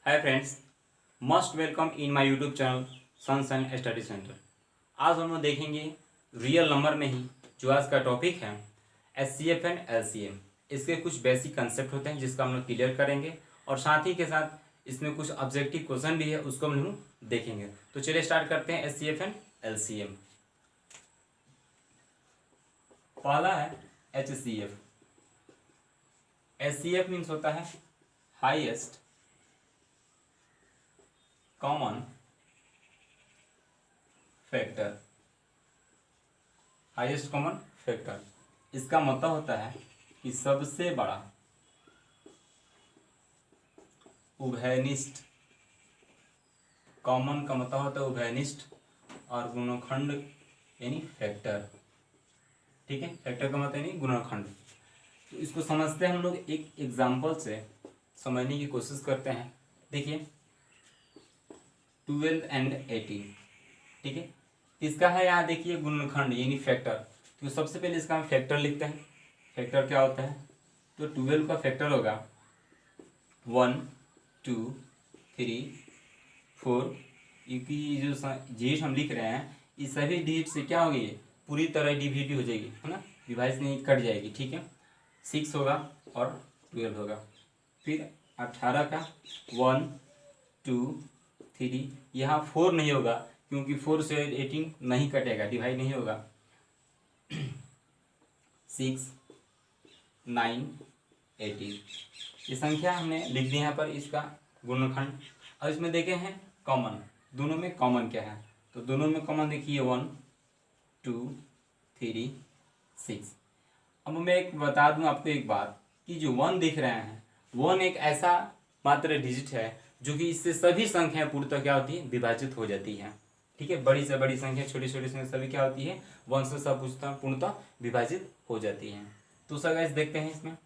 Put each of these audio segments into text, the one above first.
Hi friends, must welcome in my YouTube channel sunshine study centre. आज हम लोग देखेंगे रियल नंबर में ही जो आज का टॉपिक है एचसीएफ एंड एलसीएम। इसके कुछ बेसिक कंसेप्ट होते हैं जिसका हम लोग क्लियर करेंगे और साथ ही के साथ इसमें कुछ ऑब्जेक्टिव क्वेश्चन भी है उसको हम लोग देखेंगे। तो चलिए स्टार्ट करते हैं एचसीएफ एंड एलसीएम। पहला है एचसीएफ। एचसीएफ मीन्स होता है highest common factor. Highest common factor इसका मतलब होता है कि सबसे बड़ा उभयनिष्ठ। कॉमन का मतलब होता है उभयनिष्ठ और गुणनखंड यानी फैक्टर। ठीक है, फैक्टर का मतलब यानी गुणनखंड। तो इसको समझते हैं हम लोग एक एग्जाम्पल से समझने की कोशिश करते हैं। देखिए 12 एंड 18। ठीक है, इसका है यहाँ देखिए गुणनखंड यानी फैक्टर। तो सबसे पहले इसका हम फैक्टर लिखते हैं। फैक्टर क्या होता है? तो 12 का फैक्टर होगा 1 2 3 4। क्योंकि जो डिजिट हम लिख रहे हैं इस सभी डिजिट से क्या होगी, पूरी तरह डिविड हो जाएगी, है ना, विभाजित नहीं कट जाएगी। ठीक है, 6 होगा और 12 होगा। फिर 18 का 1 2 3। यहाँ 4 नहीं होगा क्योंकि 4 से 18 नहीं कटेगा, डिवाइड नहीं होगा। 6 9 18 ये संख्या हमने लिख दी यहाँ पर इसका गुणनखंड। और इसमें देखे हैं कॉमन, दोनों में कॉमन क्या है? तो दोनों में कॉमन देखिए 1 2 3 6। अब मैं एक बता दूं आपको एक बात कि जो 1 दिख रहे हैं 1 एक ऐसा मात्र डिजिट है जो कि इससे सभी संख्याएं पूर्णतः क्या होती है, विभाजित हो जाती है। ठीक है, बड़ी से बड़ी संख्या छोटी छोटी संख्या सभी क्या होती है, 1 से सब पूर्णतः विभाजित हो जाती है। तो सर गाइस देखते हैं इसमें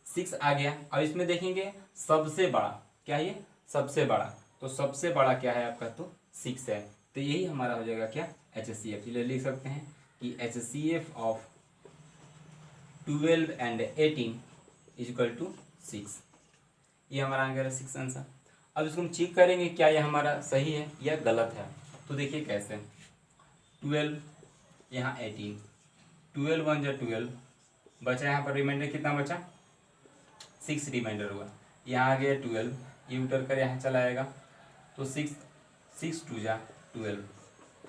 6 आ गया और इसमें देखेंगे सबसे बड़ा क्या है, ये सबसे बड़ा। तो सबसे बड़ा क्या है आपका, तो 6 है। तो यही हमारा हो जाएगा क्या, एचसीएफ। इसलिए लिख सकते हैं कि HCF of 12 and 18 is equal to 6। ये हमारा आंसर है 6 आंसर। अब इसको हम चेक करेंगे क्या ये हमारा सही है या गलत है। तो देखिए कैसे, 12 यहाँ 18, 12 1 जा 12 बचा, यहाँ पर रिमाइंडर कितना बचा, 6 रिमाइंडर हुआ। यहाँ आ गया 12, ये उतर कर यहाँ चला आएगा तो 6 2 जा 12।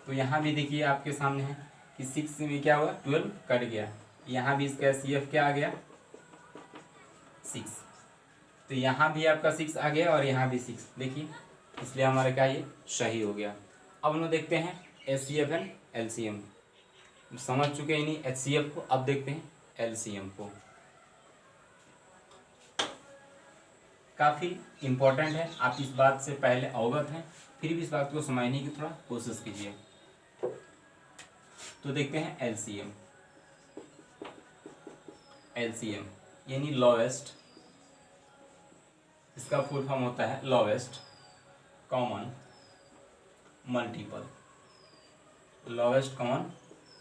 तो यहाँ भी देखिए आपके सामने है कि 6 में क्या हुआ, 12 कट गया। यहाँ भी इसका CF क्या आ गया, 6। तो यहाँ भी आपका 6 आ गया और यहाँ भी 6। देखिए इसलिए हमारा क्या ये सही हो गया। अब हम लोग देखते हैं HCF एंड LCM। समझ चुके हैं नहीं HCF को, अब देखते हैं LCM को। काफ़ी इम्पोर्टेंट है, आप इस बात से पहले अवगत हैं, फिर भी इस बात को समझने की थोड़ा कोशिश कीजिए। तो देखते हैं LCM। LCM यानी लोवेस्ट, इसका फुल फॉर्म होता है lowest common multiple. Lowest common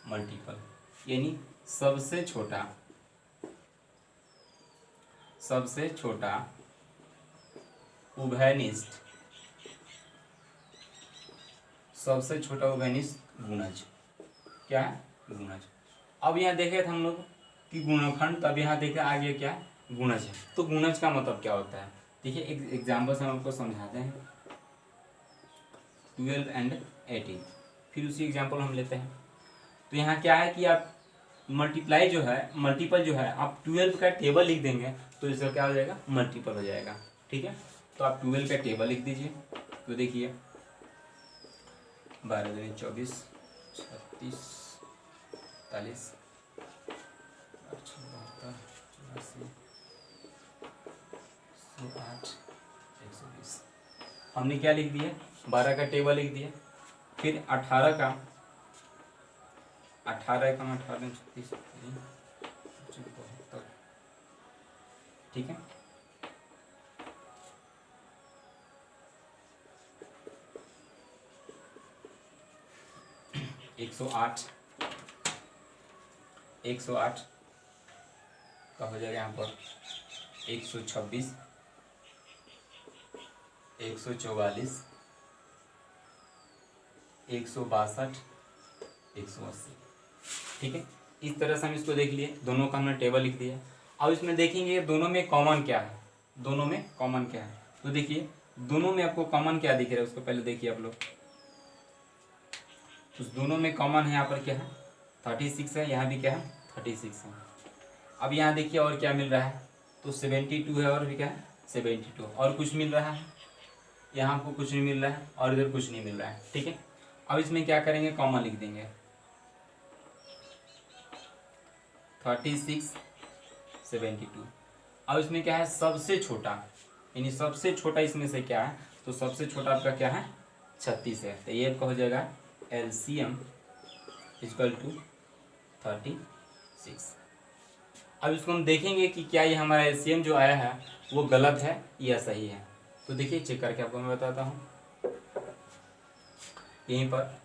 multiple यानी सबसे छोटा, सबसे छोटा उभयनिष्ठ, सबसे छोटा उभयनिष्ठ गुणज। क्या है, गुणज। अब यहाँ देखे थे हम लोग कि गुणनखंड, तब यहाँ देखे आ गया क्या, गुणज है। तो गुणज का मतलब क्या होता है, देखिए एक एग्जाम्पल से हम आपको समझाते हैं। 12 एंड 18, फिर उसी एग्जाम्पल हम लेते हैं। तो यहाँ क्या है कि आप मल्टीप्लाई जो है, मल्टीपल जो है, आप 12 का टेबल लिख देंगे तो इसका क्या हो जाएगा, मल्टीपल हो जाएगा। ठीक है, तो आप 12 का टेबल लिख दीजिए। तो देखिए 12 दूनी 24 36 48 72 84 108 120। हमने क्या लिख दिया, 12 का टेबल लिख दिया। फिर 18 का 18 का 18 36 72। ठीक है, 108 108 का हो जाएगा यहाँ पर 126 144, 162, 180। ठीक है, इस तरह से हम इसको देख लिए, दोनों का हमने टेबल लिख दिया। अब इसमें देखेंगे दोनों में कॉमन क्या है, दोनों में कॉमन क्या है। तो देखिए दोनों में आपको कॉमन क्या दिख रहा है उसको पहले देखिए आप लोग। उस दोनों में कॉमन है यहाँ पर क्या है 36 है, यहाँ भी क्या है 36 है। अब यहाँ देखिए और क्या मिल रहा है, तो 72 है और भी क्या है 72, और कुछ मिल रहा है, यहाँ आपको कुछ नहीं मिल रहा है और इधर कुछ नहीं मिल रहा है। ठीक है, अब इसमें क्या करेंगे कॉमन लिख देंगे 36, 72। अब इसमें क्या है सबसे छोटा, यानी सबसे छोटा इसमें से क्या है, तो सबसे छोटा आपका क्या है 36 है। तो ये आपका हो जाएगा LCM इक्वल टू 36। अब इसको हम देखेंगे कि क्या ये हमारा LCM जो आया है वो गलत है या सही है। तो देखिए चेक करके आपको मैं बताता हूँ। यहीं पर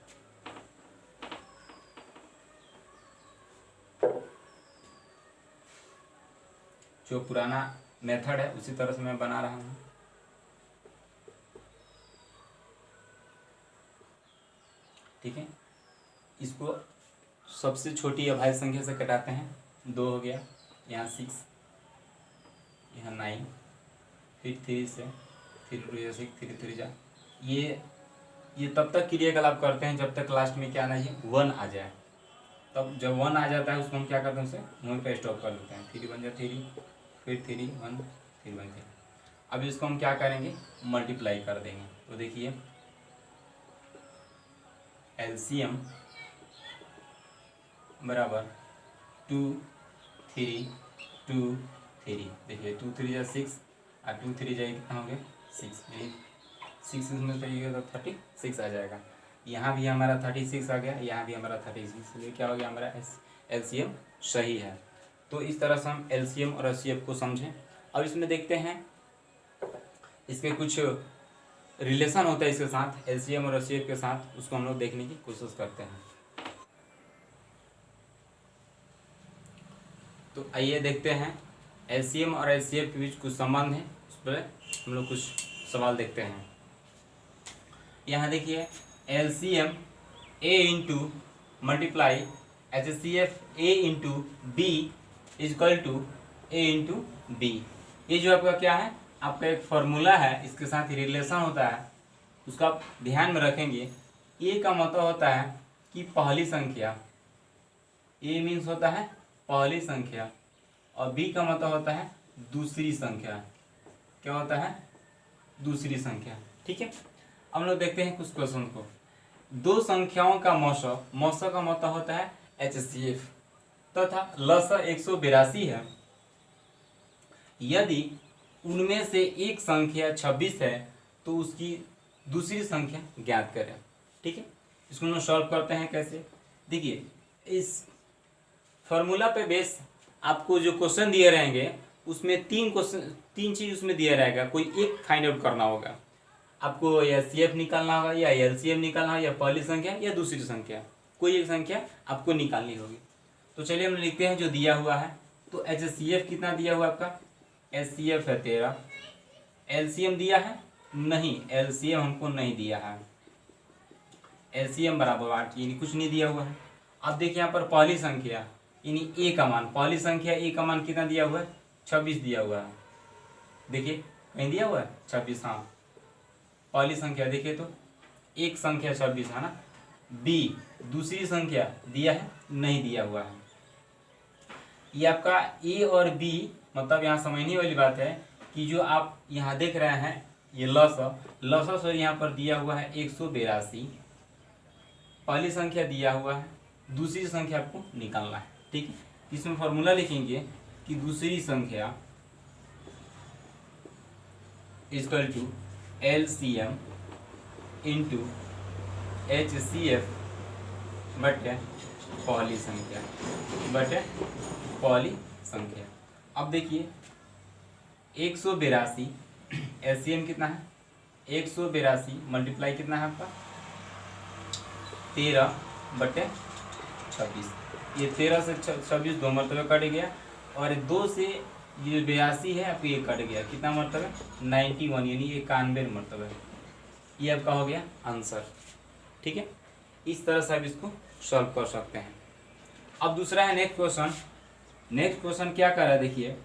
जो पुराना मेथड है उसी तरह से मैं बना रहा हूँ। ठीक है, इसको सबसे छोटी अभाज्य संख्या से कटाते हैं, 2 हो गया, यहाँ 6, यहाँ 9, फिर 3 से, फिर 2 6, 3 3 जा। ये तब तक क्रियाकलाप करते हैं जब तक लास्ट में क्या नहीं है 1 आ जाए। तब जब 1 आ जाता है उसको हम क्या करते हैं, उसे वहीं पे स्टॉप कर लेते हैं। 3 1 जा 3, फिर 3 1, फिर 1 3। अब इसको हम क्या करेंगे मल्टीप्लाई कर देंगे। तो देखिए LCM बराबर 2 3 2 3। देखिए 2 3 जा 6 और 2 3 जाएगी कितना हो गया 6, 6 इसमें चाहिए तो 36 आ जाएगा। यहाँ भी हमारा 36 आ गया, यहाँ भी हमारा 36, इसलिए क्या हो गया हमारा LCM सही है। तो इस तरह से हम LCM और HCF को समझें। अब इसमें देखते हैं इसके कुछ रिलेशन होता है इसके साथ, LCM और HCF के साथ, उसको हम लोग देखने की कोशिश करते हैं। तो आइए देखते हैं LCM और HCF के बीच कुछ संबंध है, उस पर हम लोग कुछ सवाल देखते हैं। यहाँ देखिए LCM A into multiply HCF A into B is equal to A into B। ये जो आपका क्या है, आपका एक फार्मूला है, इसके साथ रिलेशन होता है, उसका आप ध्यान में रखेंगे। A का मतलब होता है कि पहली संख्या, A मीन्स होता है पहली संख्या, और B का मतलब होता है दूसरी संख्या। क्या होता है दूसरी संख्या। ठीक है, हम लोग देखते हैं कुछ क्वेश्चन को। दो संख्याओं का मौसा का मतलब होता है HCF तथा लसा 182 है। यदि उनमें से एक संख्या 26 है तो उसकी दूसरी संख्या ज्ञात करें। ठीक है, इसको हम सॉल्व करते हैं कैसे। देखिए इस फॉर्मूला पे बेस आपको जो क्वेश्चन दिए रहेंगे उसमें तीन चीज उसमें दिया रहेगा, कोई एक फाइंड आउट करना होगा आपको, या HCF निकालना होगा, या LCM निकालना होगा, या पहली संख्या या दूसरी संख्या, कोई एक संख्या आपको निकालनी होगी। तो चलिए हम लिखते हैं जो दिया हुआ है। तो HCF कितना दिया हुआ आपका, HCF है 13, LCM दिया है नहीं, LCM हमको नहीं दिया है, LCM बराबर 8, यानी कुछ नहीं दिया हुआ है। अब देखिए यहाँ पर पहली संख्या यानी A का मान, पहली संख्या A का मान कितना दिया हुआ है 26 दिया हुआ है। देखिए कहीं दिया हुआ है 26, हाँ पहली संख्या देखिए तो एक संख्या 26 है ना। B दूसरी संख्या दिया है नहीं दिया हुआ है। ये आपका A और B मतलब यहाँ समझने वाली बात है कि जो आप यहाँ देख रहे हैं ये लसा सर यहाँ पर दिया हुआ है 182, पहली संख्या दिया हुआ है, दूसरी संख्या आपको निकालना है। ठीक है, इसमें फॉर्मूला लिखेंगे कि दूसरी संख्या equal to LCM into HCF बटे पहली संख्या बटे पहली संख्या। अब देखिए 182 LCM कितना है 182 मल्टीप्लाई कितना है आपका 13 बटे 26। ये 13 से 26 दो मरतबे कट गया, और 2 से ये 82 है, आपको ये कट गया, कितना मरतबा है 91, यानी 91 मरतबा है। ये आपका हो गया आंसर। ठीक है, इस तरह से आप इसको सॉल्व कर सकते हैं। अब दूसरा है नेक्स्ट क्वेश्चन। नेक्स्ट क्वेश्चन क्या कर रहा है देखिए,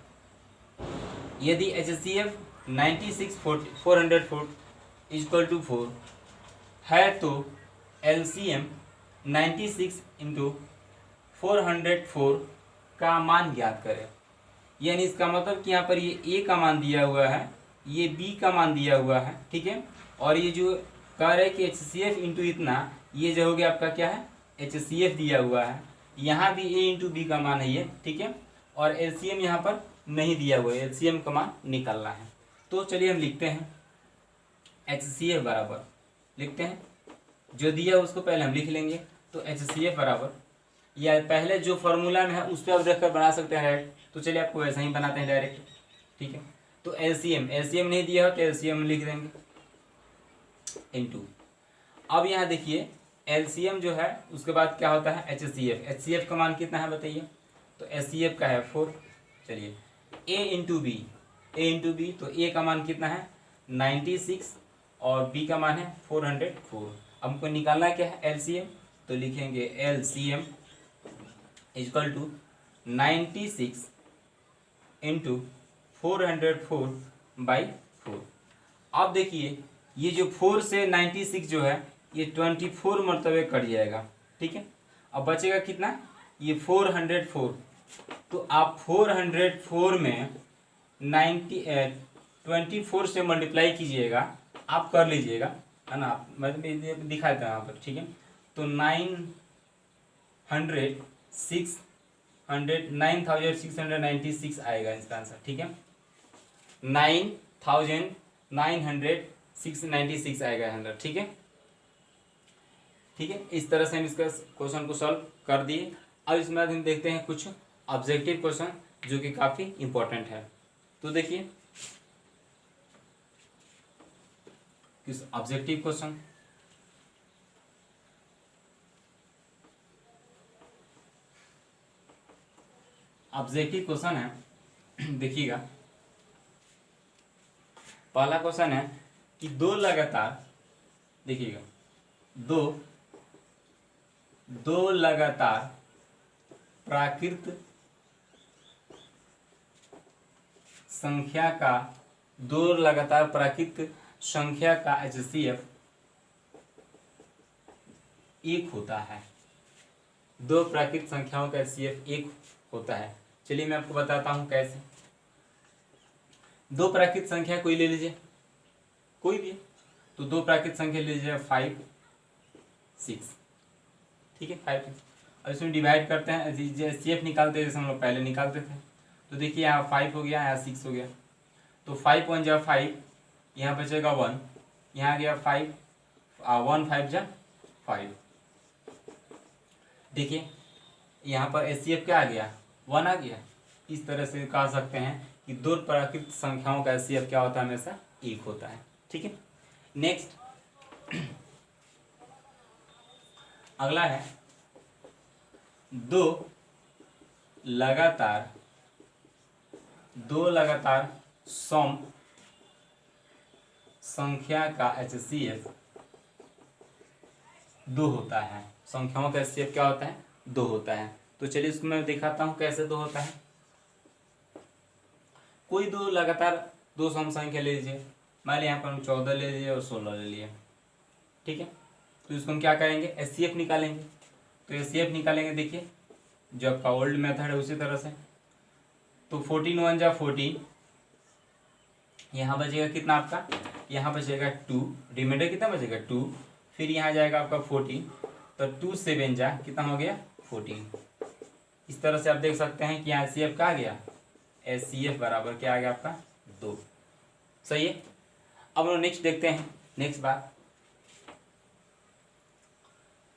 यदि HCF 96 इक्वल टू 4 है तो LCM 96 इंटू 404 का मान ज्ञात करें। यानी इसका मतलब कि यहाँ पर ये A का मान दिया हुआ है, ये B का मान दिया हुआ है, ठीक है, और ये जो कह रहे हैं कि HCF इंटू इतना, ये जो हो गया आपका क्या है HCF दिया हुआ है, यहाँ भी A इंटू B का मान है ये, ठीक है, और LCM यहाँ पर नहीं दिया हुआ है, LCM का मान निकालना है। तो चलिए हम लिखते हैं HCF बराबर, लिखते हैं जो दिया उसको पहले हम लिख लेंगे। तो HCF बराबर, या पहले जो फॉर्मूला में है उस पर आप देखकर बना सकते हैं डायरेक्ट, तो चलिए आपको वैसा ही बनाते हैं डायरेक्ट। ठीक है, तो LCM नहीं दिया हो तो LCM लिख देंगे इनटू, अब यहाँ देखिए LCM जो है उसके बाद क्या होता है HCF का मान कितना है बताइए, तो HCF का है 4। चलिए A इंटू बी, तो A का मान कितना है 96 और B का मान है 404। अब हमको निकालना क्या है LCM, तो लिखेंगे LCM equal to 96 into 404 by 4। अब देखिए ये जो 4 से 96 जो है ये 24 मरतबे कट जाएगा, ठीक है, अब बचेगा कितना ये 404। तो आप 404 में 24 से मल्टीप्लाई कीजिएगा, आप कर लीजिएगा, है ना, मैं दिखा देता हूँ यहाँ पर, ठीक है, तो 9696 आएगा इसका आंसर, ठीक है, 9996 आएगा आंसर, ठीक है। ठीक है, इस तरह से हम इसका क्वेश्चन को सॉल्व कर दिए। अब इसमें हम देखते हैं कुछ ऑब्जेक्टिव क्वेश्चन जो कि काफ़ी इंपॉर्टेंट है। तो देखिए किस ऑब्जेक्टिव क्वेश्चन, ऑब्जेक्टिव क्वेश्चन है, देखिएगा पहला क्वेश्चन है कि दो लगातार, देखिएगा दो लगातार प्राकृत संख्या का HCF एक होता है। दो प्राकृत संख्याओं का HCF एक होता है। चलिए मैं आपको बताता हूं कैसे। दो प्राकृत संख्या कोई ले लीजिए, कोई भी, तो दो प्राकृत संख्या ले लीजिए 5 6, ठीक है, 5 6। अब इसमें डिवाइड करते हैं, HCF निकालते हैं जैसे हम लोग पहले निकालते थे। तो देखिए यहाँ 5 हो गया, यहाँ 6 हो गया, तो 5 1 जा 5, यहाँ बचेगा 1, यहाँ गया 5 1 5 जा 5। देखिए यहाँ पर HCF क्या आ गया 1 आ गया। इस तरह से कह सकते हैं कि दो प्राकृत संख्याओं का HCF क्या होता है, हमेशा एक होता है, ठीक है। नेक्स्ट अगला है दो लगातार सम संख्या का HCF 2 होता है। संख्याओं का HCF क्या होता है 2 होता है। तो चलिए इसको मैं दिखाता हूं कैसे 2 होता है। कोई दो लगातार दो सम संख्या ले लीजिए, मान लीजिए यहाँ पर हम 14 ले लीजिए और 16 ले लिए, ठीक है। तो इसको हम क्या करेंगे HCF निकालेंगे। तो HCF निकालेंगे, देखिए जो आपका ओल्ड मेथड है उसी तरह से। तो 14 1 जा 14, यहाँ बचेगा कितना आपका, यहाँ बचेगा 2, रिमाइंडर कितना बचेगा 2, फिर यहाँ जाएगा आपका 14, तो 2 7 जा कितना हो गया 14। इस तरह से आप देख सकते हैं कि यहाँ HCF का आ गया, HCF बराबर क्या आ गया आपका 2। सही है। अब हम नेक्स्ट देखते हैं। नेक्स्ट बात,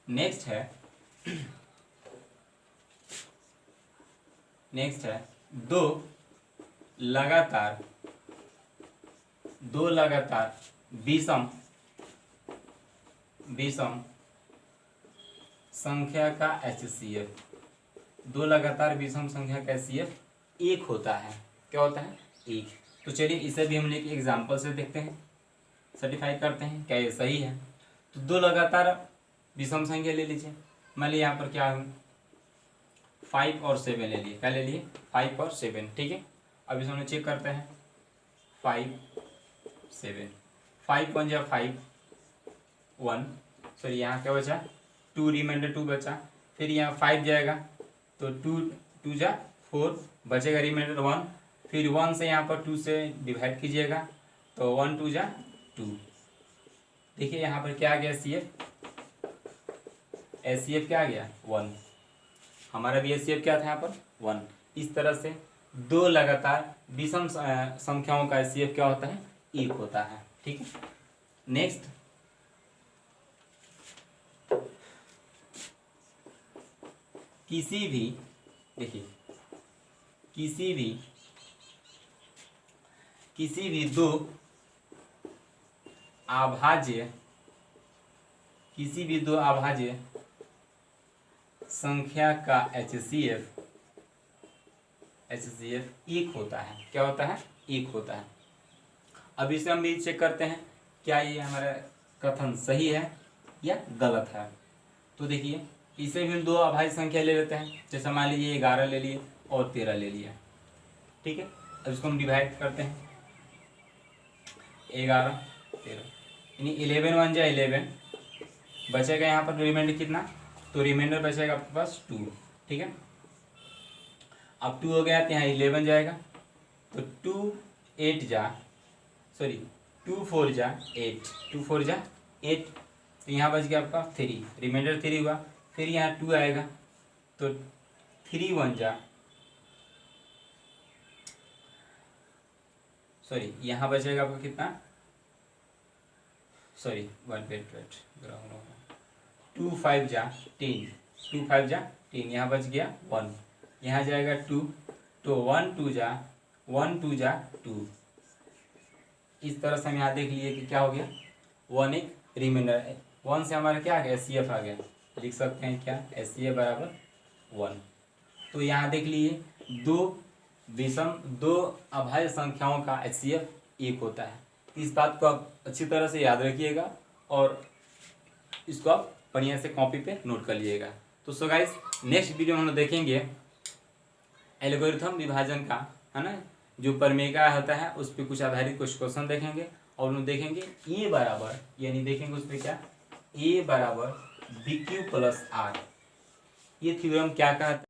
नेक्स्ट है दो लगातार विषम संख्या का HCF, दो लगातार विषम संख्या का HCF एक होता है। क्या होता है, एक। तो चलिए इसे भी हम लेके एग्जाम्पल से देखते हैं, सर्टिफाई करते हैं क्या ये सही है। तो दो लगातार विषम संख्या ले लीजिए, मान लीजिए यहाँ पर क्या है 5 और 7 ले लिए, क्या ले लिए 5 और 7, ठीक है। अब इसे हम चेक करते हैं 5 7, 5 1 जा 5 1, सॉरी यहाँ क्या बचा 2, रिमाइंडर 2 बचा, फिर यहाँ 5 जाएगा तो 2 2 जा 4 बचेगा, रिमाइंडर 1, फिर 1 से यहाँ पर 2 से डिवाइड कीजिएगा तो 1 2 जा 2। देखिए यहाँ पर क्या आ गया एस सी एफ क्या आ गया 1, हमारा भी एस सी एफ क्या था यहाँ पर 1। इस तरह से दो लगातार विषम संख्याओं का एस सी एफ क्या होता है, 1 होता है, ठीक है। नेक्स्ट, किसी भी, देखिए किसी भी दो अभाज्य संख्या का HCF 1 होता है, क्या होता है 1 होता है। अब इसे हम भी चेक करते हैं क्या ये हमारा कथन सही है या गलत है। तो देखिए इसे भी हम दो अभाज्य संख्या ले लेते हैं, जैसे मान लीजिए 11 ले लिए और 13 ले लिया, ठीक है। अब इसको हम डिवाइड करते हैं 11 13, यानी 11 1 जा 11, बचेगा यहाँ पर रिमाइंडर कितना, तो रिमाइंडर बचेगा आपके पास 2, ठीक है। अब 2 हो गया तो यहाँ 11 जाएगा तो 2 4 जा 8, 2 4 जा 8, तो यहाँ बच गया आपका 3, रिमाइंडर 3 हुआ, फिर यहाँ 2 आएगा तो 3 1 जा, सॉरी यहाँ बचेगा आपका कितना, सॉरी 2 5 जा 10, 2 5 जा 10, यहाँ बच गया 1, यहाँ जाएगा 2, तो 1 2 जा 2। इस तरह से हम यहाँ देख लिए कि क्या हो गया 1 एक रिमाइंडर है, 1 से हमारा क्या आ गया SCF आ गया, लिख सकते हैं क्या SCF बराबर 1। तो यहाँ देख लिए दो अभाज्य संख्याओं का HCF 1 होता है। इस बात को आप अच्छी तरह से याद रखिएगा और इसको आप बढ़िया से कॉपी पे नोट कर लीजिएगा। तो सो गाइस नेक्स्ट वीडियो में हम देखेंगे एल्गोरिथम विभाजन का, है ना, जो प्रमेय होता है उस पर कुछ आधारित कुछ क्वेश्चन देखेंगे और उन्हें देखेंगे ए बराबर, यानी देखेंगे उस पर क्या ए बराबर BQ + R, ये थ्योरम क्या कहता है।